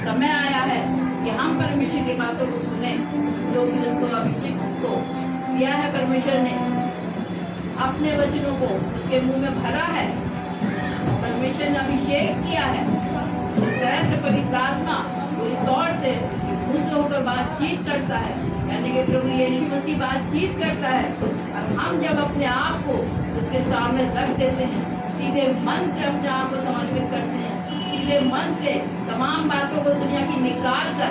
समय आया है कि हम परमेश्वर की बातों को सुने, जो भी उसको अभिषेक को दिया है परमेश्वर ने, अपने वचनों को उसके मुंह में भरा है, परमेश्वर ने अभिषेक किया है। इस तरह से पवित्र आत्मा पूरी तौर से मुझसे होकर बातचीत करता है, यानी कि प्रभु यीशु मसीह बातचीत करता है। और हम जब अपने आप को उसके सामने रख देते हैं, सीधे मन से अपने आप को समर्पित करते हैं, सीधे मन से तमाम बातों को दुनिया की निकाल कर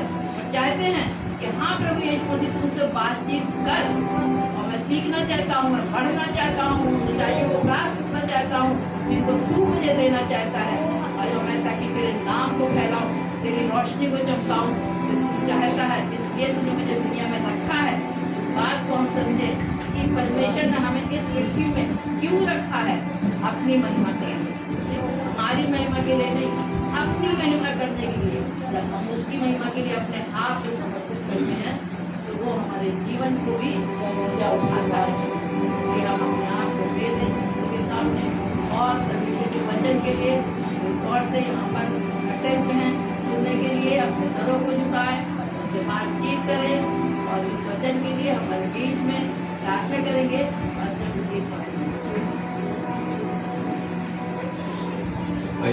चाहते हैं कि हाँ प्रभु यीशु मसीह तुमसे बातचीत कर, और मैं सीखना चाहता हूँ, मैं पढ़ना चाहता हूँ, ऊंचाइयों को प्राप्त करना चाहता हूँ जिनको तू मुझे देना चाहता है, और जो मैं ताकि तेरे नाम को फैलाऊं, तेरी रोशनी को चमकाऊं, जो तू चाहता है, इसलिए तूने मुझे दुनिया में रखा है। इस बात को हम समझे कि परमेश्वर ने हमें इस पृथ्वी में क्यों रखा है, अपनी महिमा के लिए, हमारी महिमा के लिए नहीं, अपनी महिमा करने के लिए। जब हम उसकी महिमा के लिए अपने आप को समर्पित करते हैं तो वो हमारे जीवन को भी ऊर्जा उठाता है कि हम अपने आप को दे दें उसके सामने। और परमेश्वर के वचन के लिए गौर से यहाँ पर इकट्ठे हुए हैं सुनने के लिए, अपने सरों को झुकाएं, उससे बातचीत करें और इस वचन के लिए हमारे बीच में प्रार्थना करेंगे। और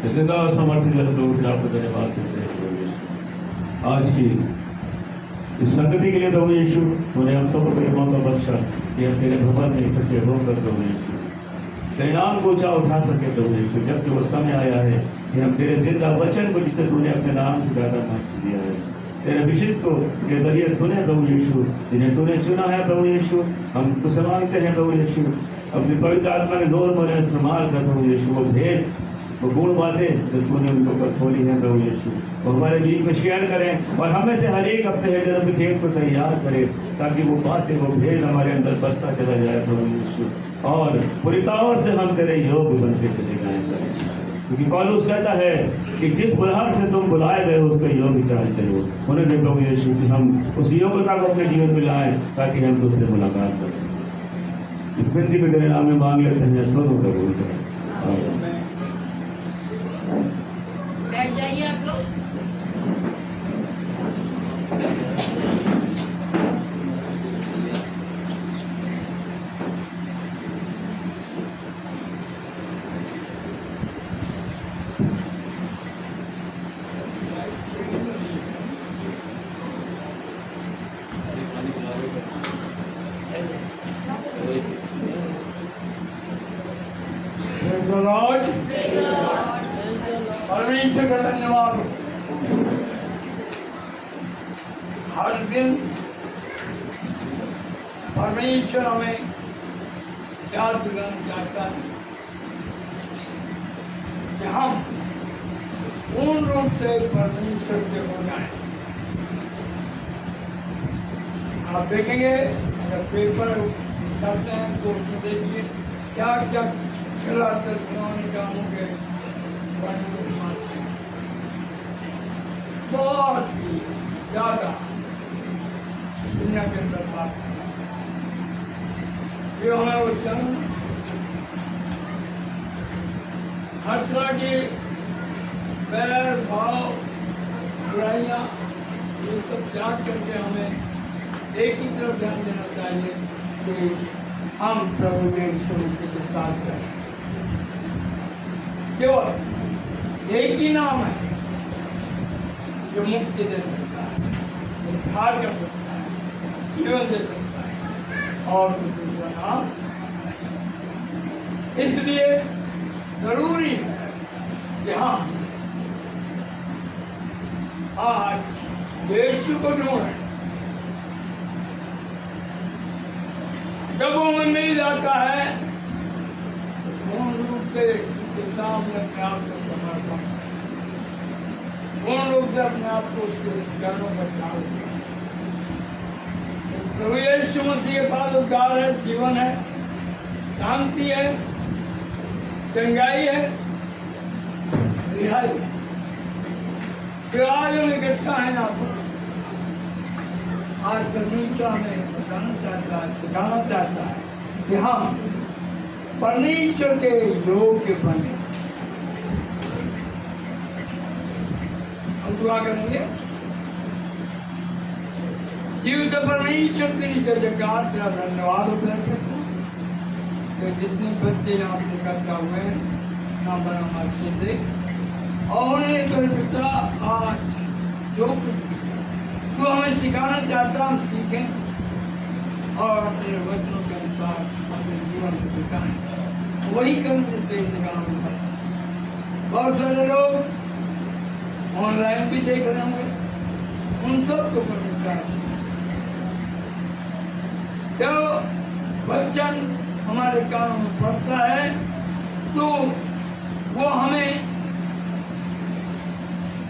जब जिंदा और समर्थित प्रभु आपको धन्यवाद देते हैं आज की इस संगति के लिए। प्रभु यीशु तूने हम सबको तेरे मौका बख्शा कि हम तेरे भवन में इकट्ठे होकर प्रभु यीशु तेरे नाम को ऊंचा उठा सके प्रभु यीशु। जबकि वो समय आया है कि हम तेरे जिंदा वचन को जिसे तूने अपने नाम से ज्यादा महत्व दिया है, तेरे अभिषेक को के जरिए सुने प्रभु यीशु, जिन्हें तूने चुना है प्रभु यीशु। हम तुझसे मांगते हैं प्रभु यीशु, अपनी पवित्र आत्मा के जोर में इस्तेमाल कर प्रभु यीशु। वो भेद, वो गुण बातें जो तूने उनको पर खोली है प्रभु यीशु, वो हमारे बीच में शेयर करें और हमें से हर एक अपने हृदय में भेद को तैयार करे, ताकि वो बातें, वो भेद हमारे अंदर बसता चला जाए प्रभु यीशु, और पूरी ताकत से हम तेरे योग्य बनते चले जाएं। क्योंकि पौलुस कहता है कि जिस बुलाहट से तुम बुलाए गए उसके योग्य चाहते हो, उन्हें दे प्रभु यीशु कि हम उस योग्यता को अपने जीवन में लाएं, ताकि हम तुझसे मुलाकात कर सकें। इस विनती में तेरे नाम में मांग लेते हैं, स्वरूप कबूल करें। बैठ जाइए आप लोग। परमेश्वर का धन्यवाद। हर दिन परमेश्वर हमें याद दिलाना चाहता है कि हम पूर्ण रूप से परमेश्वर के हो जाए। आप देखेंगे अगर पेपर करते हैं तो उसमें देखिए क्या क्या खिलाकर खिलौने कामों के बहुत ही ज्यादा दुनिया के अंदर बात ये हमें वो हर तरह के बैर भाव बुराइयाँ ये सब त्याग करके हमें एक ही तरफ ध्यान देना चाहिए कि हम प्रभु यीशु मसीह के साथ रहें। केवल एक ही नाम है जो मुक्ति दे सकता है, उद्धार कर सकता है, जीवन दे सकता है, और दूसरा नाम नहीं। इसलिए जरूरी है कि हम आज यीशु को ढूंढें। जब वो हमें मिल जाता है पूर्ण रूप से उसके सामने अपने आप को समर्पण, पूर्ण रूप से अपने आप को उसके चरणों पर डाल दिया। प्रभु यीशु मसीह के पास उद्धार है, जीवन है, शांति है, चंगाई है, रिहाई है। तो आज हम इकट्ठा है यहाँ पर। आज परमेश्वर हमें बताना चाहता है, सिखाना चाहता है कि हम परमेश्वर के योग्य बने। दुआ करेंगे। जीवित परमेश्वर तेरी जय जयकार, तेरा धन्यवाद होता है प्रभु। तो जितने बच्चे यहाँ से इकट्ठा हुए ना बना मर्जी दे, और तेरे पिता आज जो कुछ तू हमें सिखाना चाहता हम सीखें और अपने वचनों के अनुसार अपने जीवन को बिताएं, वही करने तेरे निगाह में। बहुत सारे लोग ऑनलाइन भी देख रहे होंगे, उन सब को परमेश्वर जो वचन हमारे कानों में पड़ता है तो वो हमें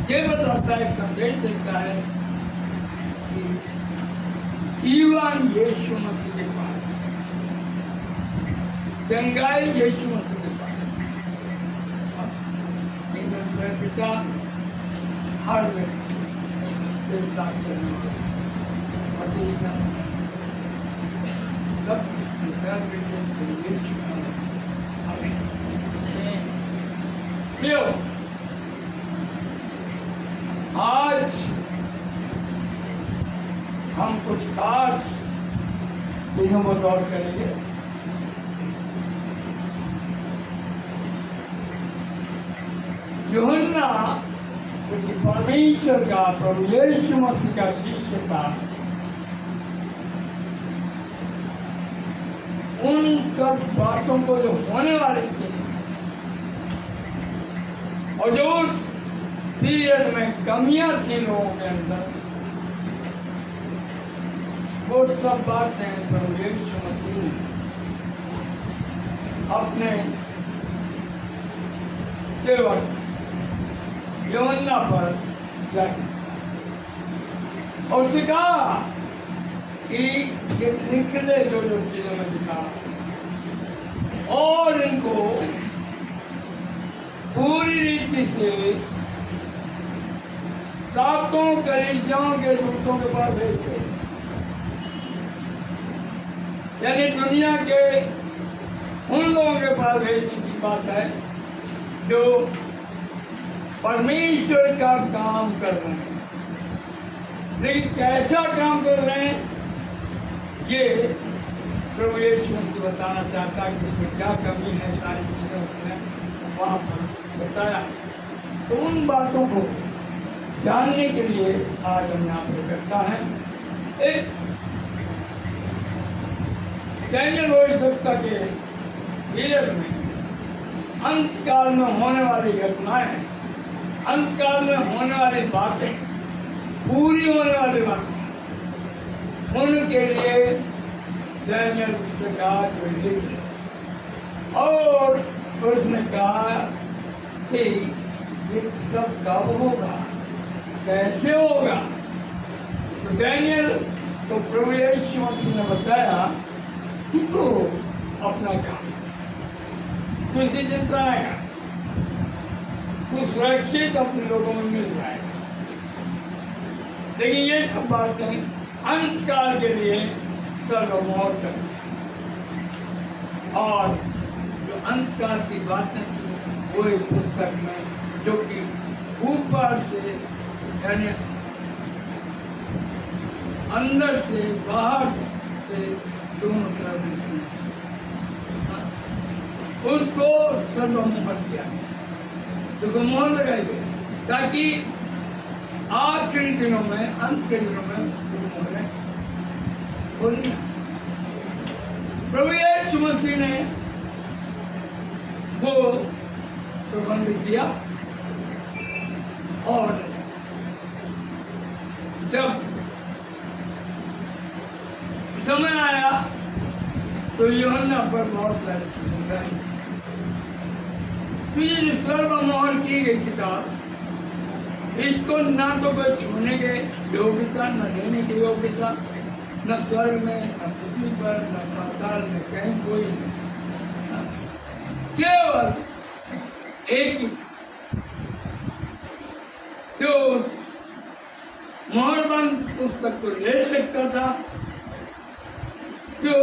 ये बताता है, संदेश देता है कि जीवन यीशु मसीह के पास, चंगाई यीशु मसीह के पास। पिता हर व्यक्ति के साथ चलना सब आज हम कुछ खास चीजों पर गौर करेंगे। यूहन्ना जो कि परमेश्वर का, प्रभु यीशु मसीह का शिष्य था, उन सब बातों को जो होने वाली थी और जो उस पीरियड में कमियां थी लोगों के अंदर, वो सब बातें प्रभु यीशु मसीह ने अपने सेवक यूहन्ना पर लाई और सिखा कि ये निकले जो चीजों में दिखा, और इनको पूरी रीति से सातों कलीसियाओं के दूतों के पास भेजते, यानी दुनिया के उन लोगों के पास भेजने की बात है जो परमेश्वर का काम कर रहे हैं। लेकिन कैसा काम कर रहे हैं ये प्रभु यीशु मसीह बताना चाहता है कि इसमें क्या कमी है, सारी चीजें उसने वहाँ पर बताया। तो उन बातों को जानने के लिए आज हम यहाँ पर इकट्ठा है। एक डैनियल भविष्यवक्ता के पीरियड में अंतकाल में होने वाली घटनाएं, अंतकाल में होने वाली बातें, पूरी होने वाली बातें, उनके लिए डैनियल से कहा और उसने कहा कि ये सब कब होगा, कैसे होगा। तो डैनियल को प्रभु यीशु मसीह ने बताया कि तू अपना काम, तू इसी दिन आएगा, तू सुरक्षित अपने लोगों में मिल जाएगा। लेकिन ये सब बातें अंतकाल के लिए सर्वमोहर कर, और जो अंतकाल की बातें थी वो इस पुस्तक में, जो कि ऊपर से यानी अंदर से बाहर से दोनों तरफ लिखी, उसको सर्वमोहर किया, तो मोहर लगाई गई ताकि आखिरी दिनों में, अंत के दिनों में मोहरें खोली। प्रभु यीशु मसीह ने वो प्रबंध किया, और जब समय आया तो यूहन्ना पर बहुत सारी चीजें आई। तो ये जो सर्वमोहर की गई किताब, इसको ना तो कोई छूने के योग्यता, न लेने की योग्यता, न स्वर्ग में, न पृथ्वी पर, न पाताल में, कहीं कोई नहीं। केवल एक ही जो मोहरबंद पुस्तक को ले सकता था, जो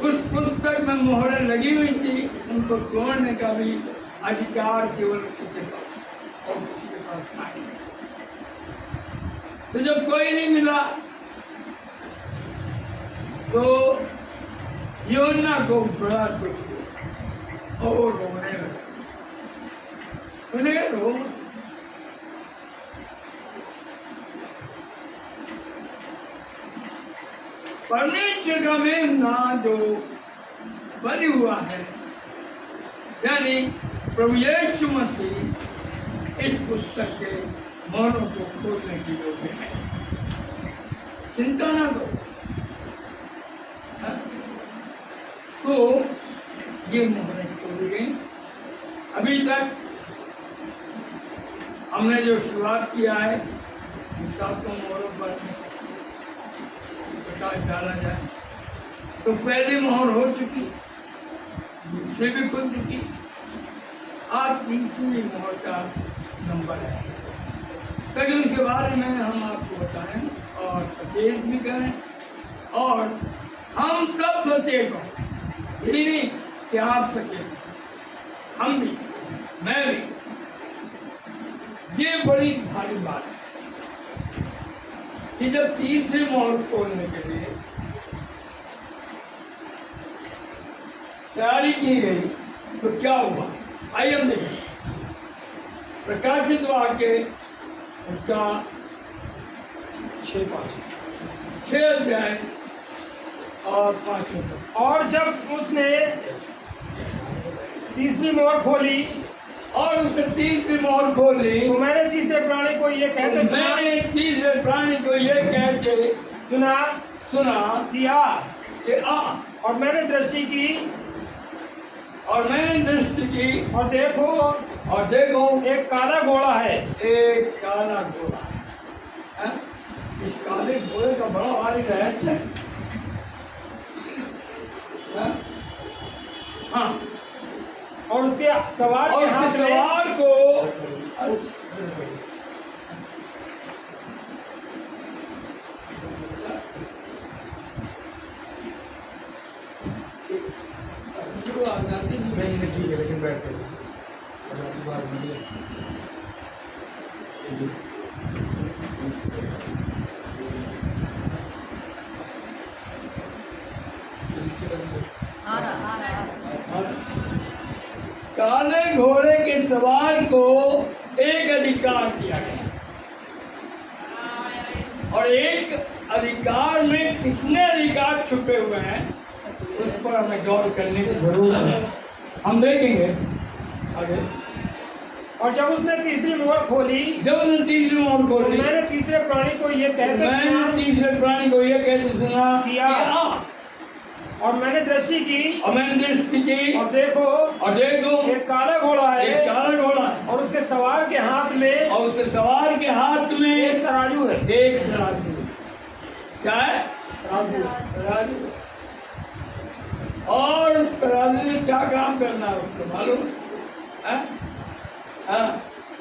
उस पुस्तक में मोहरें लगी हुई थी, उनको तोड़ने का भी अधिकार केवल उसी के पास और उसी के पास था ही नहीं। तो जब कोई नहीं मिला तो यूहन्ना को बड़ा दुख हुआ और वो रोने लगा। उन्हें रो परमेश्वर का मेमना जो बलि हुआ है, यानी प्रभु यीशु मसीह इस पुस्तक के मोहरों को खोलने की योग्य है। चिंता ना करो। तो ये मोहरें खोली गई। अभी तक हमने जो शुरुआत किया है, सातों मोहरों पर प्रकाश डाला जाए, तो पहली मोहर हो चुकी, दूसरी भी खुल चुकी, आज तीसरी मोहर का नंबर है। ताकि उनके बारे में हम आपको बताएं और सचेत भी करें और हम सब सचेत हों। यही नहीं कि आप सचेत, हम भी, मैं भी। ये बड़ी भारी बात है कि जब तीसरी मोहर खोलने के लिए तैयारी की गई तो क्या हुआ, आइए हम देखें। प्रकाशित वाक्य उसका 6 अध्याय और 5 पद। और जब उसने तीसरी मोहर खोली और उसने तीसरी मोहर खोली तो मैंने तीसरे प्राणी को ये कहते सुना मैंने तीसरे प्राणी को ये कहते सुना किया कि आ, और मैंने दृष्टि की और मैंने दृष्टि की और देखो एक काला घोड़ा है। एक काला घोड़ा है। इस काले घोड़े का बड़ा भारी रहस्य है। हाँ, और उसके सवार और के हाथ में सवार को आजादी लेकिन बैठ काले घोड़े के सवार को एक अधिकार दिया गया और एक अधिकार में कितने अधिकार छुपे हुए हैं उस पर हमें गौर करने की जरूरत है। हम देखेंगे आगे। और जब उसने तीसरी मोहर खोली जब उसने तीसरी मोहर तो खोली मैंने तीसरे प्राणी को ये कहते मैंने सुना तीसरे प्राणी को ये कहते सुना किया। कि आ, और मैंने दृष्टि की और मैंने दृष्टि की और देखो एक काला घोड़ा है एक काला घोड़ा है और उसके सवार के हाथ में और उसके सवार के हाथ में एक तराजू है। एक तराजू। क्या है? तराजू। तराजू। और उस तराजू से क्या काम करना है उसको मालूम है? हाँ।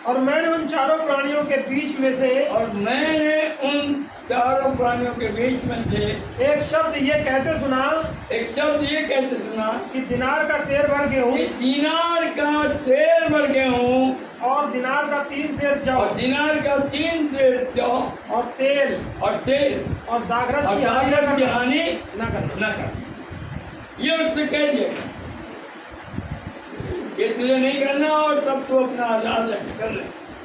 और मैंने उन चारों प्राणियों के बीच में से और मैंने उन चारों प्राणियों के बीच में से एक शब्द ये कहते सुना एक शब्द ये कहते सुना कि दिनार का सेर भर गेहूं कि दिनार का सेर भर गेहूं और दिनार का 3 सेर जौ और दिनार का 3 सेर जौ और तेल और दाखरस और की हानि दाखरस की हानि न करना। न कर। ये उससे कह दिया ये तुझे नहीं करना और सब तो अपना आजाद है, कर ले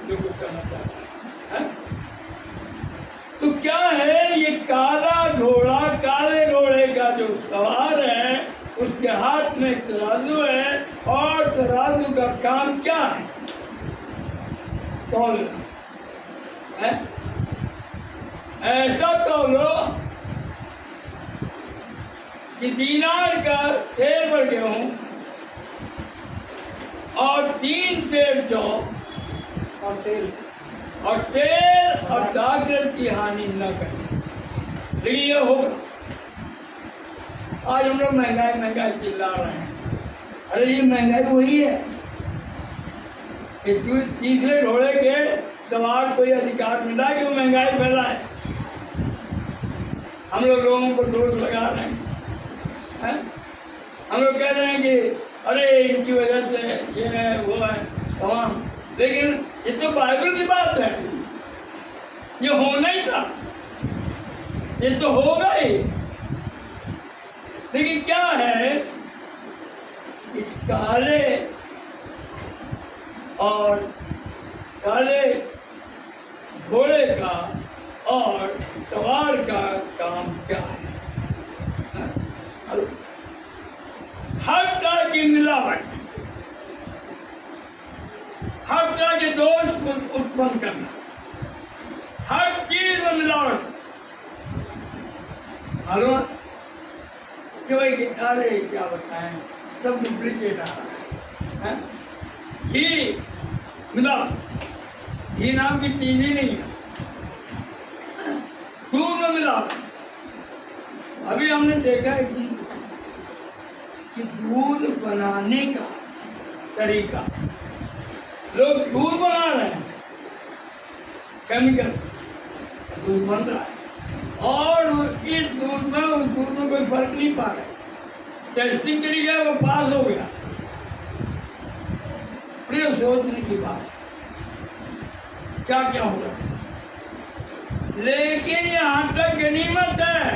जो कुछ करना चाहता है। तो क्या है ये काला घोड़ा, काले घोड़े का जो सवार है उसके हाथ में तराजू है और तराजू का काम क्या है? तौलना है। ऐसा तौलो कि दीनार का सेर भर गेहूं और 3 सेर जौ और तेल और दाखरस की हानि न करें। लेकिन ये होगा। आज हम लोग महंगाई चिल्ला रहे हैं। अरे ये महंगाई वही है कि तीसरे घोड़े के सवार को यह अधिकार मिला कि वो महंगाई फैलाए। हम लोगों को दोष लगा रहे हैं। हम लोग कह रहे हैं कि अरे इनकी वजह से ये है वो है तमाम, लेकिन ये तो बाइबल की बात है, ये होना ही था, ये तो होगा ही। लेकिन क्या है, इस काले और काले घोड़े का और सवार का काम क्या है? हर तरह की मिलावट, हर तरह के दोष को उत्पन्न करना, हर चीज में मिलावट। मालूम कि भाई अरे क्या बताएं, सब डुप्लीकेट आ रहा है। घी मिलावट, घी नाम की चीज ही नहीं है। दूध में मिलावट, अभी हमने देखा है कि दूध बनाने का तरीका, लोग दूध बना रहे हैं, केमिकल दूध बन रहा है और इस दूध में उस दूध में कोई फर्क नहीं पा रहे। टेस्टिंग करी गया, वो पास हो गया। प्रिय सोचने की बात, क्या क्या हो रहा है। लेकिन यहाँ तक गनीमत है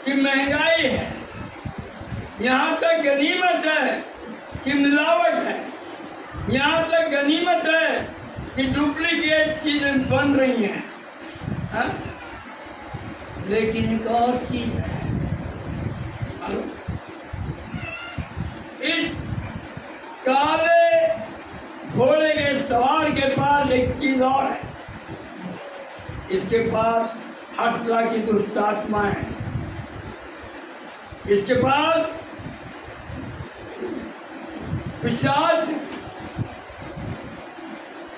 कि महंगाई है, यहाँ तक गनीमत है कि मिलावट है, यहाँ तक गनीमत है कि डुप्लीकेट चीजें बन रही हैं, हाँ? लेकिन एक और चीज है, इस काले घोड़े के सवार के पास एक चीज और है। इसके पास हर तरह की दुष्ट आत्माएं हैं, इसके पास पिशाच है।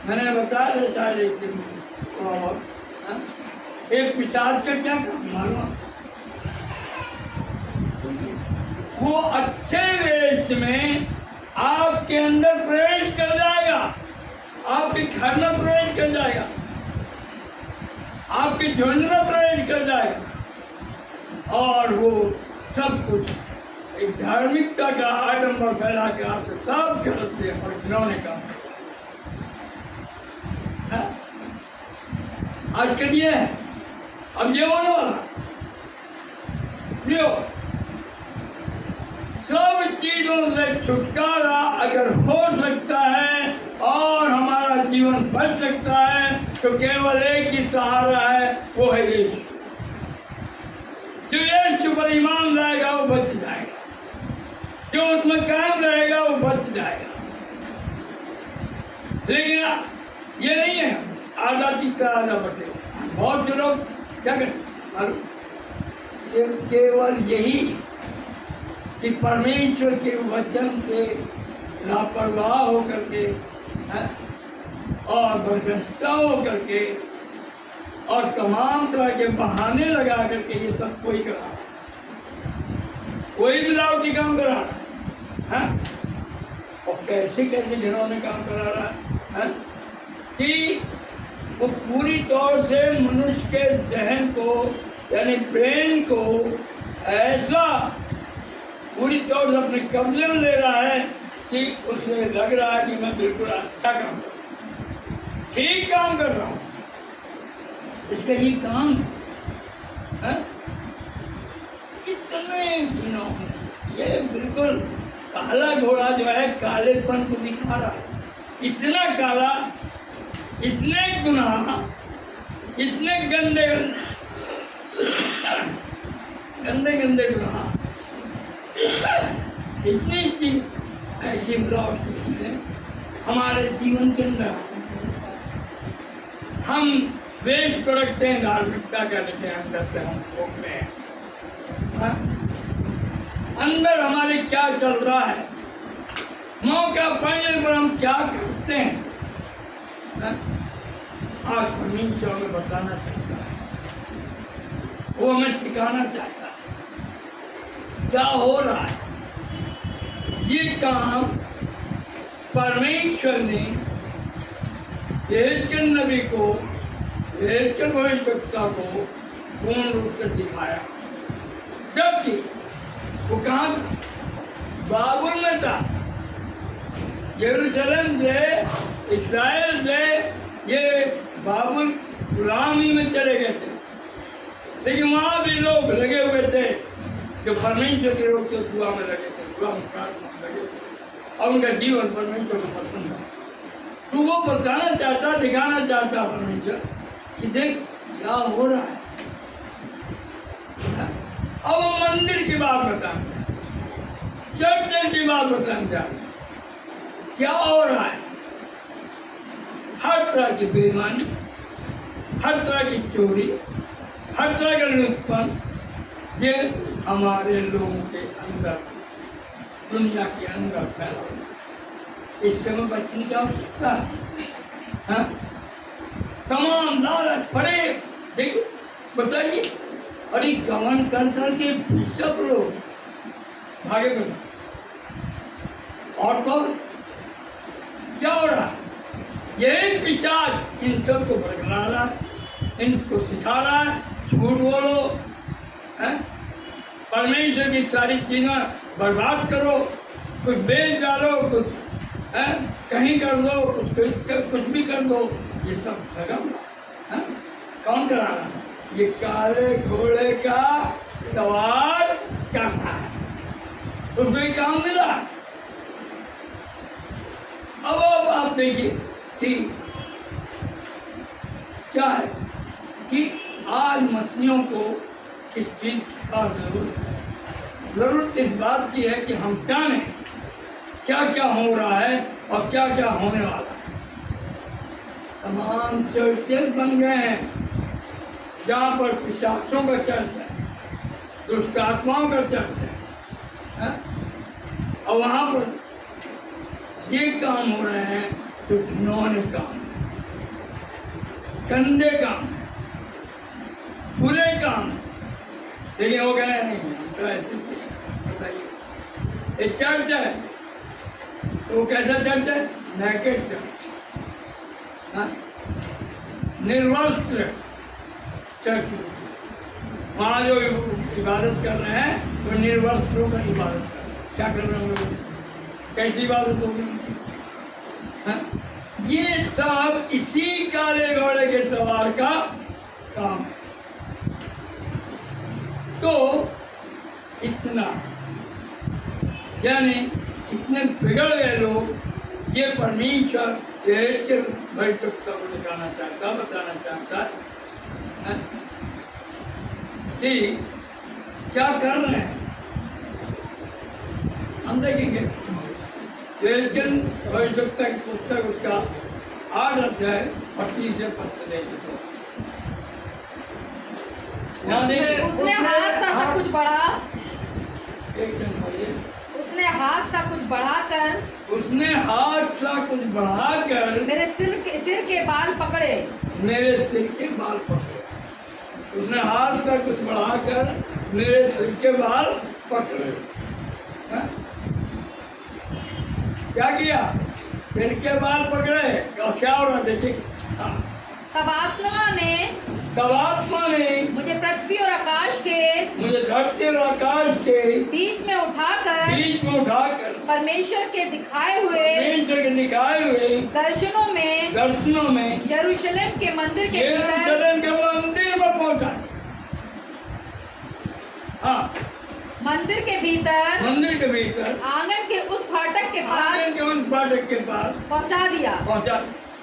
मैंने बताया था शायद एक दिन थोड़ा बहुत, एक पिशाच का क्या काम मालूम? वो अच्छे वेश में आपके अंदर प्रवेश कर जाएगा, आपके घर में प्रवेश कर जाएगा, आपके झुंड में प्रवेश कर जाएगा और वो सब कुछ एक धार्मिकता का आडंबर फैला के आपसे सब गलत से और घिनौने का आज करिए। अब ये होने वाला सब चीजों से छुटकारा अगर हो सकता है और हमारा जीवन बच सकता है तो केवल एक ही सहारा है, वो है यीशु। जो यीशु पर ईमान लाएगा वो बच जाएगा, जो उसमें कायम रहेगा वो बच जाएगा। लेकिन ये नहीं है आधा तीसरा आधा बटे। बहुत से लोग क्या करते, सिर्फ केवल यही कि परमेश्वर के वचन से लापरवाह होकर के और बरगस्ता होकर के और तमाम तरह के बहाने लगा करके ये सब कोई करा, कोई मिलावटी काम करा रहा है और कैसे कैसे जिन्होंने काम करा रहा है कि वो पूरी तौर से मनुष्य के जहन को यानी ब्रेन को ऐसा पूरी तौर से अपने कब्जे में ले रहा है कि उसे लग रहा है कि मैं बिल्कुल अच्छा काम कर रहा हूँ, ठीक काम कर रहा हूँ। इसका ही काम है। कितने दिनों में ये बिल्कुल काला घोड़ा जो है कालेपन को दिखा रहा है, इतना काला, इतने गुनाह, इतने गंदे गंदे गंदे गुनाह, इतनी चीज ऐसी मिलावट की चीजें हमारे जीवन के अंदर। हम वेश को रखते हैं, धार्मिकता का रखते हैं, अंदर से हम खोखले हैं। अंदर हमारे क्या चल रहा है, मौका पड़ने पर हम क्या करते हैं, आज परमेश्वर हमें बताना चाहता है, वो हमें सिखाना चाहता है क्या हो रहा है। ये काम परमेश्वर ने यहेजकेल नबी को, यहेजकेल भविष्यवक्ता को पूर्ण रूप से दिखाया, जबकि वो कहाँ था? बाबुल में था। यरूशलेम से, इस्राएल से ये बाबुल गुलामी में चले गए थे, लेकिन वहाँ भी लोग लगे हुए थे जो परमेश्वर के लोग तो दुआ में लगे थे, दुआ में प्रार्थना में लगे थे, और उनका जीवन परमेश्वर को पसंद है। तो वो बताना चाहता, दिखाना चाहता परमेश्वर कि देख क्या हो रहा है। अब वो मंदिर की बात बताना, चर्च की बात बताना चाहता, क्या हो रहा है। हर तरह की बेईमानी, हर तरह की चोरी, हर तरह का लुत्फन, ये हमारे लोगों के अंदर, दुनिया के अंदर फैला हुआ है। इससे हमें बचने की आवश्यकता है। तमाम लालच पड़े, देखिए बताइए, अरे गमन कर करके सब लोग भागे बने, और तो क्या हो रहा है, यही पिशाच इन सबको भड़का रहा है, इनको सिखा रहा है झूठ बोलो, परमेश्वर की सारी चीजें बर्बाद करो, कुछ बेच डालो, कुछ कहीं कर दो, कुछ भी कर दो, ये सब लगा हुआ। कौन करा रहा है? ये काले घोड़े का सवार कर रहा है, उसमें काम मिला। अब आप देखिए कि क्या है कि आज मछलियों को किस चीज का जरूरत है। जरूरत इस बात की है कि हम जानें क्या क्या हो रहा है और क्या क्या होने वाला है। तमाम चर्चेज बन गए हैं जहाँ पर पिशाचों का चर्च है, दुष्ट आत्माओं का चर्च है, और वहाँ पर ये काम हो रहे हैं जो घिनौने काम, गंदे काम, बुरे काम। लेकिन वो कह रहे नहीं, बताइए ये चर्च है तो वो कैसा चर्च है? नेकेड चर्च, निर्वस्त्र चर्च। वहाँ जो इबादत कर रहे हैं वो निर्वस्त्रों का इबादत कर रहे हैं। क्या कर रहे हैं लोग? कैसी इबादत होगी? ये सब इसी काले घोड़े के सवार का काम है। तो इतना, यानी इतने बिगड़ गए लोग, ये परमेश्वर के भविष्यता को दिखाना चाहता, बताना चाहता है कि क्या कर रहे हैं। हम देखेंगे लेकिन भविष्यता की पुस्तक उसका 8 अध्याय 30 से 35। उसने हाथ सा सब कुछ बढ़ा, एक दिन बोलिए, उसने हाथ सा कुछ बढ़ाकर, उसने हाथ सा कुछ बढ़ाकर मेरे सिर के बाल पकड़े, मेरे सिर के बाल पकड़े। उसने हाथ सा कुछ बढ़ाकर मेरे सिर के बाल पकड़े। क्या किया? सिर के बाल पकड़े। और क्या हो रहा? देखिए, तब आत्मा ने मुझे पृथ्वी और आकाश के, मुझे धरती और आकाश के बीच में उठाकर परमेश्वर के दिखाए हुए दर्शनों में यरूशलेम के मंदिर में पहुंचा। हाँ, मंदिर के भीतर आंगन के उस फाटक के पास पहुंचा दिया,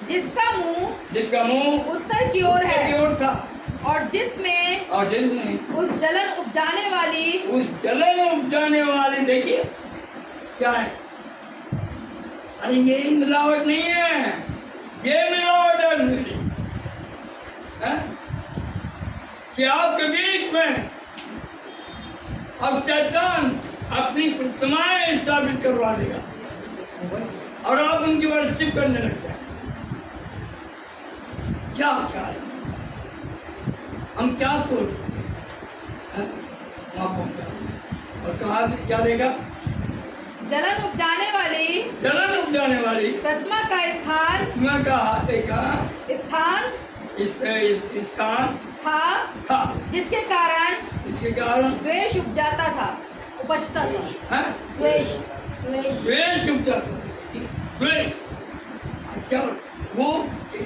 जिसका मुंह उत्तर की ओर है, था, और जिसमें उस जलन उपजाने वाली देखिए क्या है। अरे ये मिलावट नहीं है, ये मिलावट है कि आपके बीच में अब शैतान अपनी प्रतिमाएं स्थापित करवा देगा और आप उनकी वर्शिप करने लगते हैं। क्या ख्याल है? हम क्या सोचते हैं? वहाँ पहुंचा और कहा क्या देगा? जलन उपजाने वाली प्रतिमा का स्थान था, जिसके कारण द्वेष उपजाता था, उपजता था। है द्वेष द्वेष द्वेष उपजा द्वेष क्या वो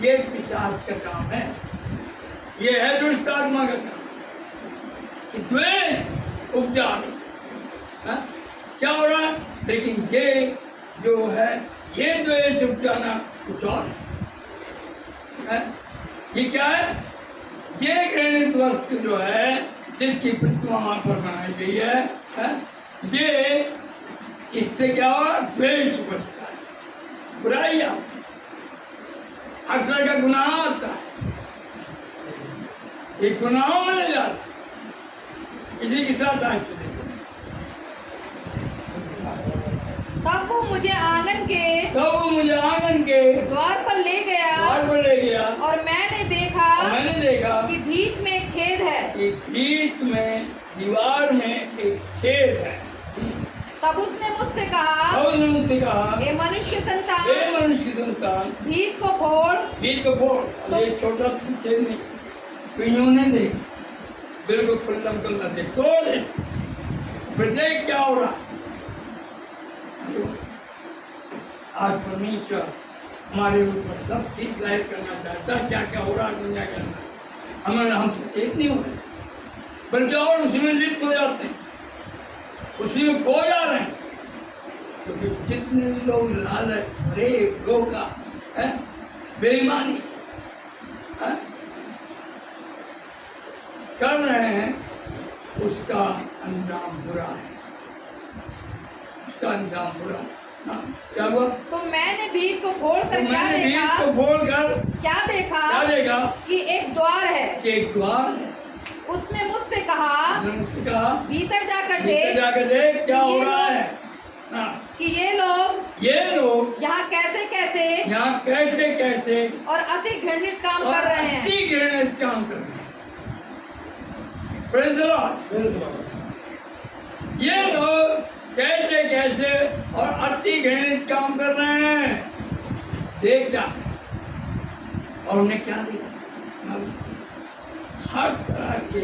ये पिशाच का काम है, ये है दुष्ट आत्मा का काम कि द्वेष उपजा है? क्या हो रहा है? लेकिन ये जो है ये द्वेष उपजाना कुछ और है? ये क्या है? ये घृणित वस्तु जो है जिसकी प्रतिमा वहां पर बनाई गई है? ये इससे क्या हुआ? द्वेष उपजता है, बुराई आती है, हर तरह का गुनाह आता है, ये गुनाहों में ले जाता है। इसी के साथ आज से तब वो मुझे आंगन के द्वार पर ले गया और मैंने देखा कि भीत में एक छेद है। एक भीत में दीवार में एक छेद है। तब उसने मुझसे कहा, हे मनुष्य की संतान, भीत को फोड़। ये छोटा छेद नहीं, पिंजों ने देख, बिल्कुल खुल्लम खुल्ला देख, तोड़ दे, फिर देख क्या हो रहा। आज परमेश्वर हमारे ऊपर सब चीज जाहिर करना चाहता है, क्या क्या हो रहा है दुनिया के अंदर, हमें हम सचेत नहीं हो रहे, बल्कि और उसी में लिप्त हो जाते हैं, उसी में खो जा रहे हैं। क्योंकि जितने भी लोग लालच, रेप, धोखा, बेईमानी कर रहे हैं, उसका अंजाम बुरा है, उसका अंजाम बुरा है। हाँ, क्या हुआ? तो मैंने भीत को फोड़कर तो मैंने भीत को फोड़कर क्या देखा कि एक द्वार है। उसने मुझसे कहा, भीतर जाकर देख क्या हो रहा है। हाँ, कि ये लोग यहाँ कैसे कैसे और अति घृणित काम कर रहे हैं। Praise the Lord. ये लोग कैसे और अति घृणित काम कर रहे हैं, देख जा। और उन्हें क्या देखा? हर तरह के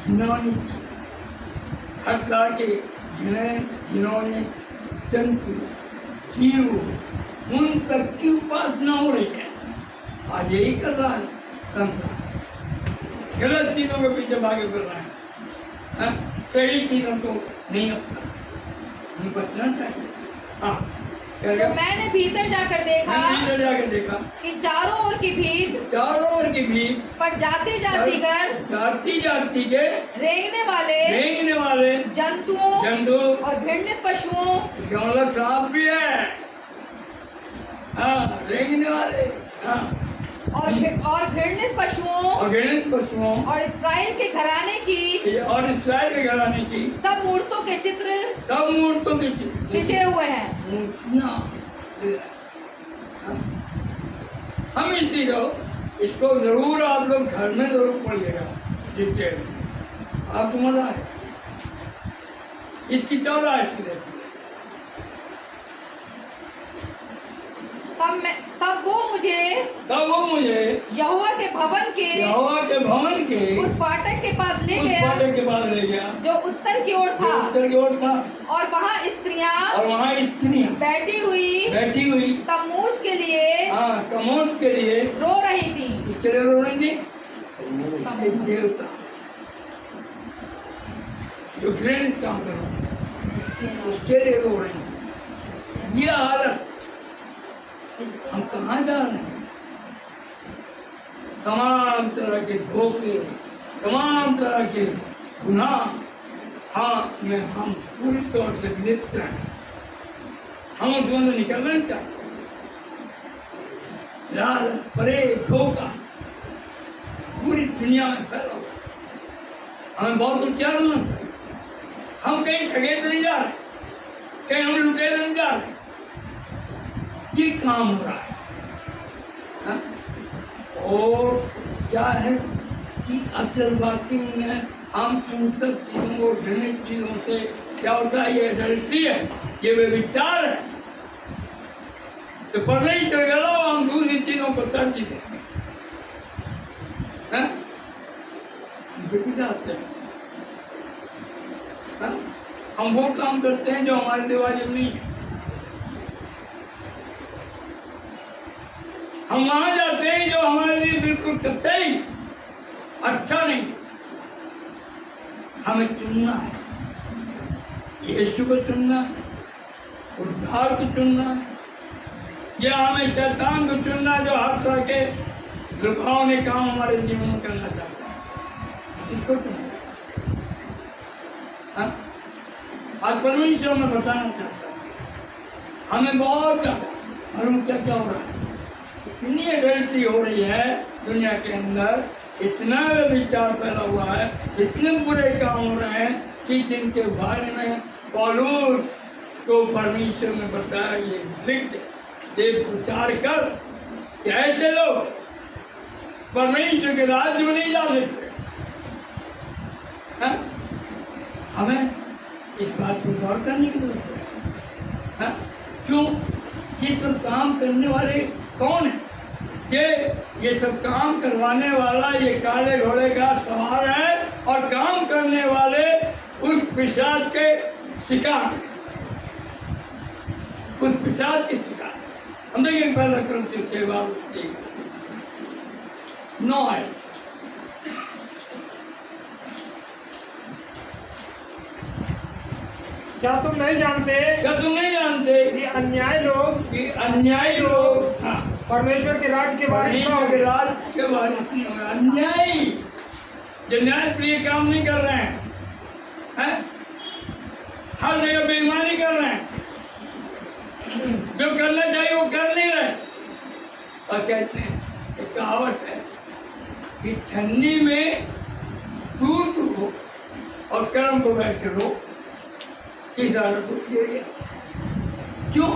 घिनौनी, हर तरह के घिनौने जंतु, जीव, उन तक की उपासना हो रही है। आज यही कर रहा है संसार, गलत चीजों के पीछे भागे फिर रहे हैं, सही चीजों को नहीं अपना, नहीं बचना चाहिए। हाँ, तो मैंने भीतर जाकर देखा कि चारों ओर की भीत पर जाती जाती के रेंगने वाले जंतुओं और घृणित पशुओं, मतलब सांप भी है, हाँ, रेंगने वाले, हाँ, और घृणित पशुओं और इस्राएल के घराने की सब मूर्तों के चित्र खिंचे हुए हैं। हम इसीलिए इसको जरूर आप लोग घर में जरूर पढ़िएगा, जिससे आपको मजा है। इसकी 14 देखिए। तब वो मुझे यहोवा के भवन के उस फाटक के पास ले गया जो उत्तर की ओर था। और वहाँ स्त्रियां बैठी हुई तम्मूज के लिए रो रही थी। किसके लिए रो रही थी? एक देवता जो घृणित काम कर रहा है, उसके लिए रो रही थी। ये हालत, हम कहाँ जा रहे हैं? तमाम तरह के धोखे, तमाम तरह के गुनाह, हाँ, में हम पूरी तौर से लिप्त हैं। हम उसमें से निकलना नहीं चाहते। लालच, प्रेम, धोखा पूरी दुनिया में फैला हुआ। हमें बहुत होशियार होना चाहिए। हम कहीं ठगे तो नहीं जा रहे, कहीं हम लुटे तो नहीं जा रहे। ये काम हो रहा है, हा? और क्या है कि असल वाकई में हम इन सब चीज़ों को, घृणित चीज़ों से क्या होता है? ये एडल्ट्री है, ये व्यभिचार है। तो पढ़ने ही चल गया, हम दूसरी चीज़ों को तरजीह देते हैं, जाते हैं। हाँ? हम वो काम करते हैं जो हमारे लिए वाजिब नहीं है। हम वहां जाते हैं जो हमारे लिए बिल्कुल कतई अच्छा नहीं है। हमें चुनना है, यीशु को चुनना है, उद्धार को चुनना है, या हमें शैतान को चुनना है जो हर तरह के लुभावने काम हमारे जीवन में करना चाहता है। इसको चुनना है। हाँ? आज परमेश्वर में बताना चाहता है हमें बहुत ज्यादा मालूम क्या क्या हो रहा है। इतनी एडल्ट्री हो रही है दुनिया के अंदर, इतना विचार फैला हुआ है, इतने बुरे काम हो रहे हैं कि जिनके बारे में पौलुस को परमेश्वर ने बताया, ये लिख दे, ये प्रचार कर कि ऐसे लोग परमेश्वर के राज्य में नहीं जा सकते। हाँ? हमें इस बात पर गौर करने की जरूरत है। हाँ? क्यों? ये सब काम करने वाले कौन है? ये सब काम करवाने वाला ये काले घोड़े का सवार है और काम करने वाले उस पिशाच के शिकार, उस पिशाच के शिकार। हम देखिए पहला क्रंथियों 9 है। क्या तुम नहीं जानते कि अन्यायी लोग हाँ, परमेश्वर के राज्य के वारिस न परमेश्वर के होंगे। राज्य के वारिस नहीं होंगे। अन्यायी जो न्याय प्रिय काम नहीं कर रहे हैं, हर जगह बेईमानी कर रहे हैं, जो करना चाहिए वो कर नहीं रहे। और कहते हैं, एक कहावत है कि छन्नी में दूध हो और कर्म को बैठ के रो, इस हालत को किया गया। क्यों?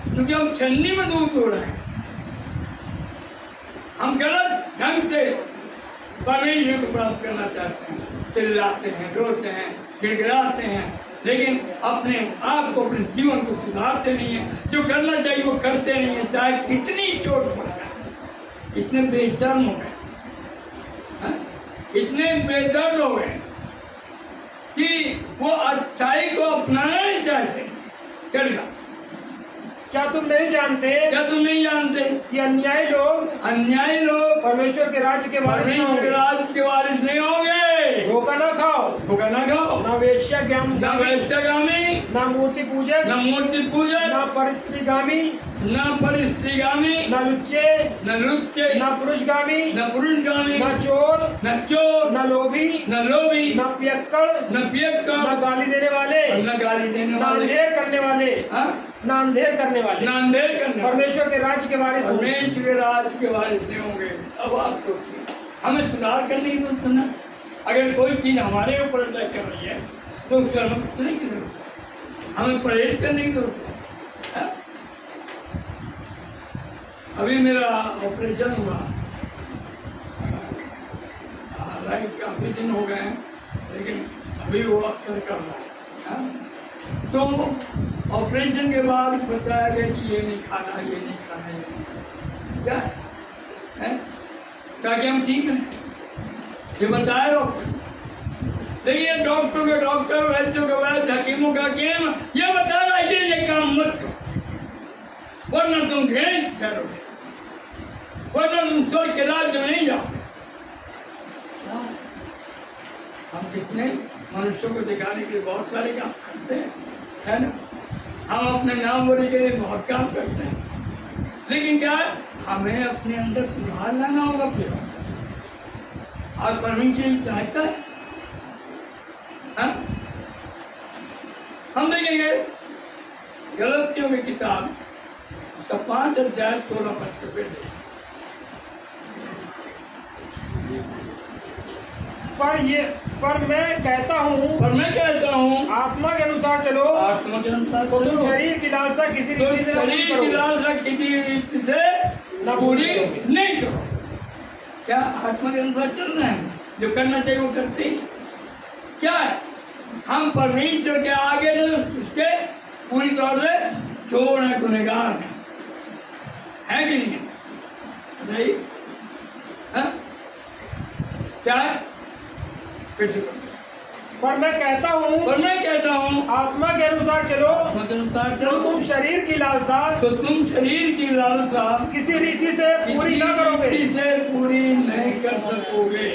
क्योंकि हम छन्नी में दूध हो रहे हैं। हम गलत ढंग से परमेश्वर को प्राप्त करना चाहते हैं, चिल्लाते हैं, रोते हैं, गिड़गिड़ाते हैं, लेकिन अपने आप को, अपने जीवन को सुधारते नहीं है। जो करना चाहिए वो करते नहीं है, चाहे कितनी चोट पड़ जाए। इतने बेशर्म हो गए, हाँ? इतने बेदर्द हो गए कि वो अच्छाई को अपनाना नहीं चाहते। चलेगा? क्या तुम नहीं जानते कि अन्यायी लोग परमेश्वर के राज्य के वारिस न परमेश्वर के होंगे। राज्य के वारिस नहीं होंगे। धोखा न खाओ, न न वेश्यागामी, न मूर्ति पूजक, न परस्त्रीगामी, न लुच्चे, न पुरुषगामी, न चोर, न लोभी, न पियक्कड़, न गाली देने वाले, न अंधेर करने वाले परमेश्वर के राज्य के वारिस होंगे। परमेश्वर के राज्य के वारिस नहीं होंगे। अब आप सोचिए, हमें सुधार करने की जरूरत है ना। अगर कोई चीज हमारे ऊपर अटैक कर रही है तो उससे हमें सोचने की जरूरत है, हमें परहेज करने की जरूरत है। अभी मेरा ऑपरेशन हुआ, हालांकि काफी दिन हो गए हैं, लेकिन अभी वो अक्सर कर रहा है। तो ऑपरेशन के बाद बताया गया कि ये नहीं खाना, ये नहीं खाना, ये नहीं खाना। क्या है? ताकि हम ठीक रहें, ये बताया डॉक्टर। देखिए डॉक्टर के डॉक्टर, वैद्यों के वैद्य, हकीमों का हकीम ये बता रहा है ये काम मत करो, वरना तुम घेर ठहरोगे, वरना तुम स्वर्ग के राज्य में नहीं जाओगे। हम कितने मनुष्यों को दिखाने के लिए बहुत सारे काम करते हैं, है ना। हम अपने नाम बोले के लिए बहुत काम करते हैं, लेकिन क्या है, हमें अपने अंदर सुधार लाना होगा फिर। और परमेश्वर चाहता है, हाँ? हम देखेंगे गलतियों की किताब उसका 5 अध्याय 16 पद पे। पर मैं कहता हूँ आत्मा के अनुसार चलो, आत्मा के अनुसार तो तुम चलो। शरीर की लालसा किसी तो रीति से न शरीर की करो। लालसा किसी रीति से पूरी नहीं करो। क्या आत्मा के अनुसार चल रहे हैं? जो करना चाहिए वो करते ही क्या है, हम परमेश्वर के आगे जो उसके पूरी तौर से चोर है, गुनहगार है कि नहीं है? बताइए, हाँ? क्या है? फिर से पर मैं कहता हूँ आत्मा के अनुसार चलो तो तुम शरीर की लालसा किसी रीति से पूरी न करोगे, पूरी नहीं कर सकोगे।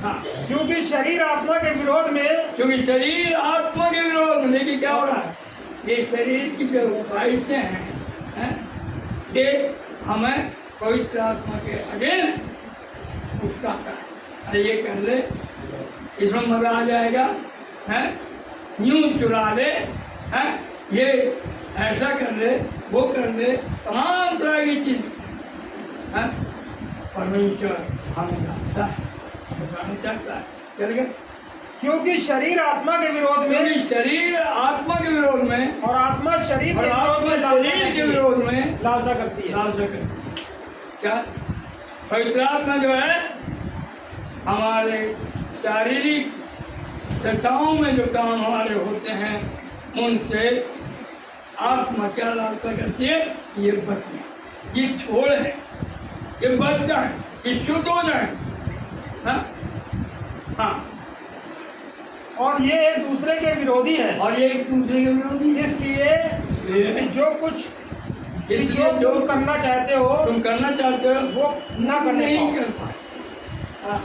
हाँ, क्योंकि शरीर आत्मा के विरोध में, क्योंकि शरीर आत्मा के विरोध में। देखिए क्या हो रहा है, ये शरीर की जो ख्वाहिशें हैं ये हमें पवित्र आत्मा के अगेंस्ट उकसाता है। अरे ये कर ले, इसमें मजा आ जाएगा, हैं यूं चुरा ले, हैं ये ऐसा कर ले, वो कर ले, तमाम तरह की चीज हैं परमेश्वर हमें जानता है, बताना चाहता है। चल गया, क्योंकि शरीर आत्मा के विरोध में, क्योंकि शरीर आत्मा के विरोध में और आत्मा शरीर और के विरोध में शरीर के विरोध में लालसा करती है। लालसा करती है। क्या पवित्र आत्मा जो है हमारे शारीरिक दशाओं में जो काम हमारे होते हैं उनसे आत्मा क्या लालसा करती है, ये बच जाए, ये छोड़ है, ये बच जाए, ये शुद्ध हो जाए। हाँ, और ये एक दूसरे के विरोधी है, और ये एक दूसरे के विरोधी है। इसलिए जो कुछ तुम करना चाहते हो, तुम करना चाहते हो वो ना करने नहीं पाओ। कर पाए। हाँ,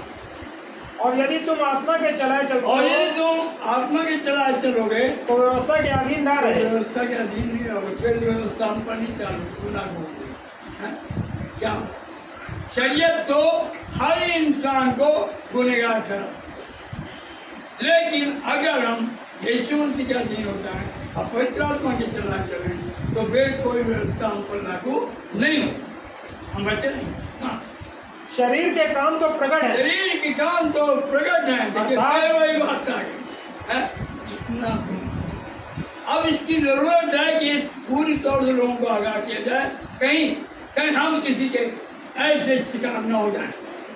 और यदि तुम आत्मा के चलाए चलते और हो ये तुम आत्मा के चलाए चलोगे तो व्यवस्था के अधीन ना रहे। व्यवस्था के अधीन नहीं रहोगे, फिर व्यवस्था हम पर नहीं चालू लागू होगी। हैं? क्या शरीयत तो हर इंसान को गुनहगार ठहरा, लेकिन अगर हम यीशु मसीह के अधीन होता है और पवित्र आत्मा के चलाए चलें तो फिर कोई व्यवस्था हम पर लागू नहीं हो, हम बचे नहीं। हाँ, शरीर के काम तो प्रकट है, शरीर के काम तो प्रकट है, लेकिन फिर वही बात आ गई है, इतना भी नहीं। अब इसकी जरूरत है कि पूरी तौर से लोगों को आगाह किया जाए, कहीं हम किसी के ऐसे शिकार न हो जाए,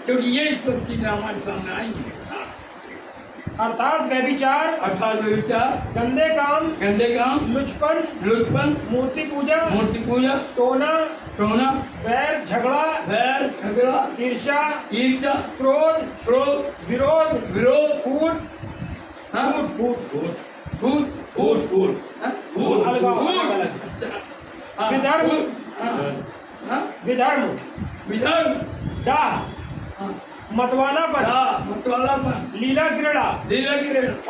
क्योंकि ये सब चीजें हमारे सामने आएंगी। अर्थात व्यभिचार, गंदे काम, लुचपन, मूर्ति पूजा, टोना, वैर झगड़ा, ईर्ष्या, क्रोध, विरोध, विधर्म, डाह, मतवालापन, लीला क्रीड़ा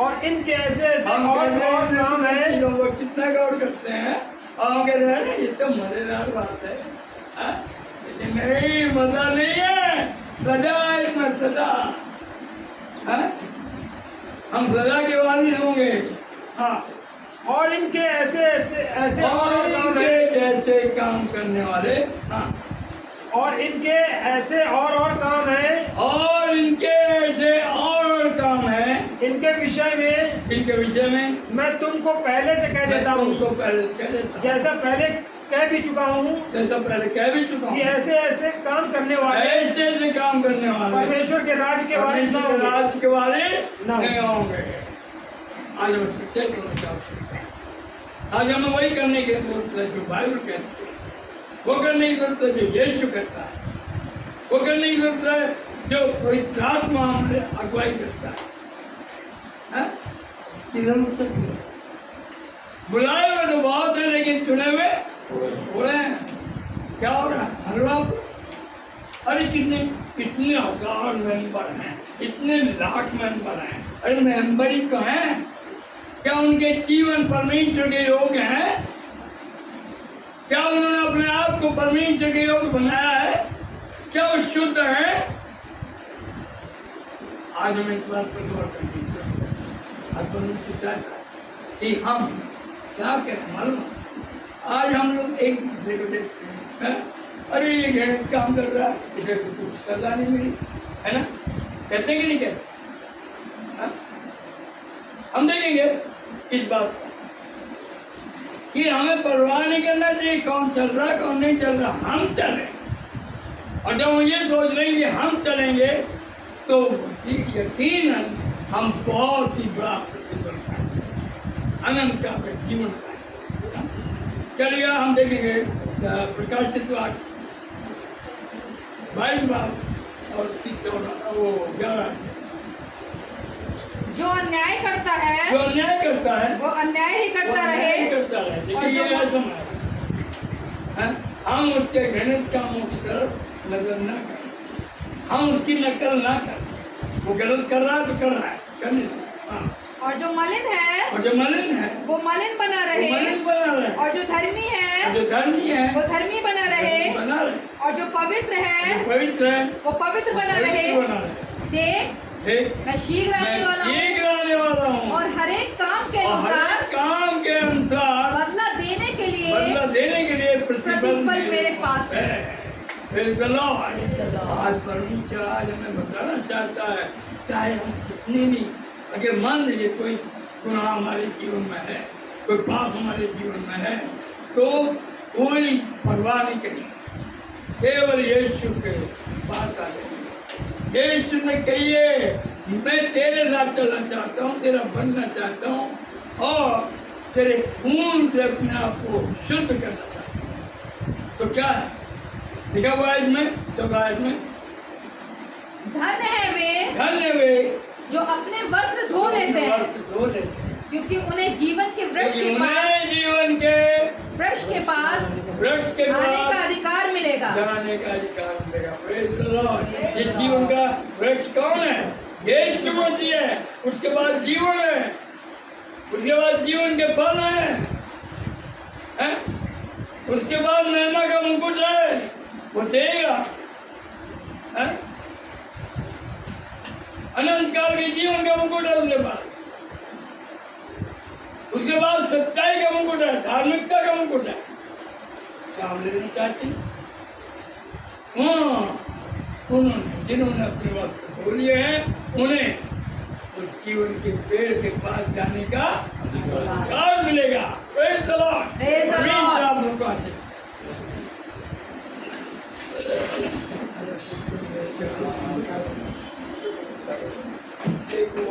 और इनके ऐसे और काम है। लोग कितना गौर करते हैं और कहते हैं ये तो मजेदार बात है, लेकिन नहीं, मजा नहीं है, सजा है इसमें, सजा। हम सजा के वारिस होंगे। हाँ, और इनके ऐसे और काम है, जैसे काम करने वाले। हाँ, और इनके ऐसे और काम है, और इनके ऐसे और काम है। इनके विषय में मैं तुमको पहले से कह देता हूँ, जैसा पहले कह भी चुका हूँ कि ऐसे काम करने वाले परमेश्वर के राज्य के वारिस नहीं होंगे। आज हम सच्चे करना चाहते हैं, आज हमें वही करने की जरूरत है जो बाइबल कहती है, वो करने की जरूरत है जो यीशु कहता है, वो करने की जरूरत है जो पवित्र आत्मा हमारे अगुवाई करता है। बुलाए हुए तो बहुत है, लेकिन चुने हुए थोड़े हैं। क्या हो रहा है हर बात? अरे कितने हजार मेंबर हैं, इतने लाख मेंबर हैं, अरे मेंबर ही तो हैं, क्या उनके जीवन परमेश्वर के योग्य हैं? क्या उन्होंने अपने आप को परमेश्वर के योग्य बनाया है? क्या वो शुद्ध है? आज हम इस बात पर गौर करते कि हम क्या करें मालूम? आज हम लोग एक दूसरे को देखते हैं, अरे ये गलत काम कर रहा है, इसे कुछ सजा नहीं मिली, है ना? कहते कि नहीं कहते? हम देखेंगे इस बात को कि हमें परवाह नहीं करना चाहिए कौन चल रहा है कौन नहीं चल रहा, हम चलें। और जब हम ये सोच रहे हैं कि हम चलेंगे तो यकीनन हम बहुत ही बड़ा प्रतिफल पाएंगे, अनंत का जीवन पाएंगे। चलिए हम देखेंगे प्रकाशित वाक्य 22 बार और 11। जो अन्याय करता है जो अन्याय करता है वो अन्याय ही वो करता अन्याय रहे। करता रहे। और देखिए जो ये है समाज। हैं? हम उसके घृणित कामों की तरफ नजर ना करें, हम उसकी नकल ना करें। वो गलत कर रहा है तो कर रहा है, करने दो। हाँ। और जो मलिन है और जो मलिन है वो मलिन बना वो रहे। मलिन बना रहे, और जो धर्मी और है जो धर्मी है वो धर्मी बना रहे। बना रहे, और जो पवित्र है जो पवित्र है वो पवित्र बना रहे। पवित्र बना रहे। देख देख मैं शीघ्र आने वाला मैं हूँ शीघ्र आने वाला हूँ और हर एक काम के और हर अनुसार एक काम के अनुसार बदला देने के लिए बदला देने के लिए प्रतिफल मेरे पास है। Praise the Lord। Praise the Lord। आज परमेश्वर आज हमें बताना चाहता है, चाहे हम कितने भी, अगर मान लीजिए कोई गुनाह हमारे जीवन में है, कोई पाप हमारे जीवन में है, तो कोई परवाह नहीं करेगी, केवल यीशु के पास आ जाएगी। यीशु ने कहिए मैं तेरे साथ चलना चाहता हूँ, तेरा बनना चाहता हूँ और तेरे खून से अपने आप को शुद्ध करना चाहता हूँ। तो क्या है लिखा हुआ है इसमें, तो इसमें धन्य है वे जो अपने वस्त्र धो लेते हैं धो लेते हैं, क्योंकि उन्हें जीवन के वृक्ष के पास उन्हें जीवन के वृक्ष के पास वृक्ष के आने का पास अधिकार मिलेगा। जाने का अधिकार मिलेगा। Praise the Lord। ये जीवन का वृक्ष कौन है? यीशु मसीह है। उसके बाद जीवन है, उसके बाद जीवन के फल हैं? उसके बाद महिमा का मुकुट है, वो देगा। हैं? अनंत काल के जीवन का मुकुट है उसके पास। उसके बाद सच्चाई का मुकुट है, धार्मिकता का मुकुट है। क्या हम लेना चाहते हैं? हाँ, उन्होंने जिन्होंने अपने वक्त धो लिए हैं उन्हें तो जीवन के पेड़ के पास जाने का अधिकार मिलेगा। Praise the Lord। Praise the परमेश्वर Lord। आप लोग को आशीष देखो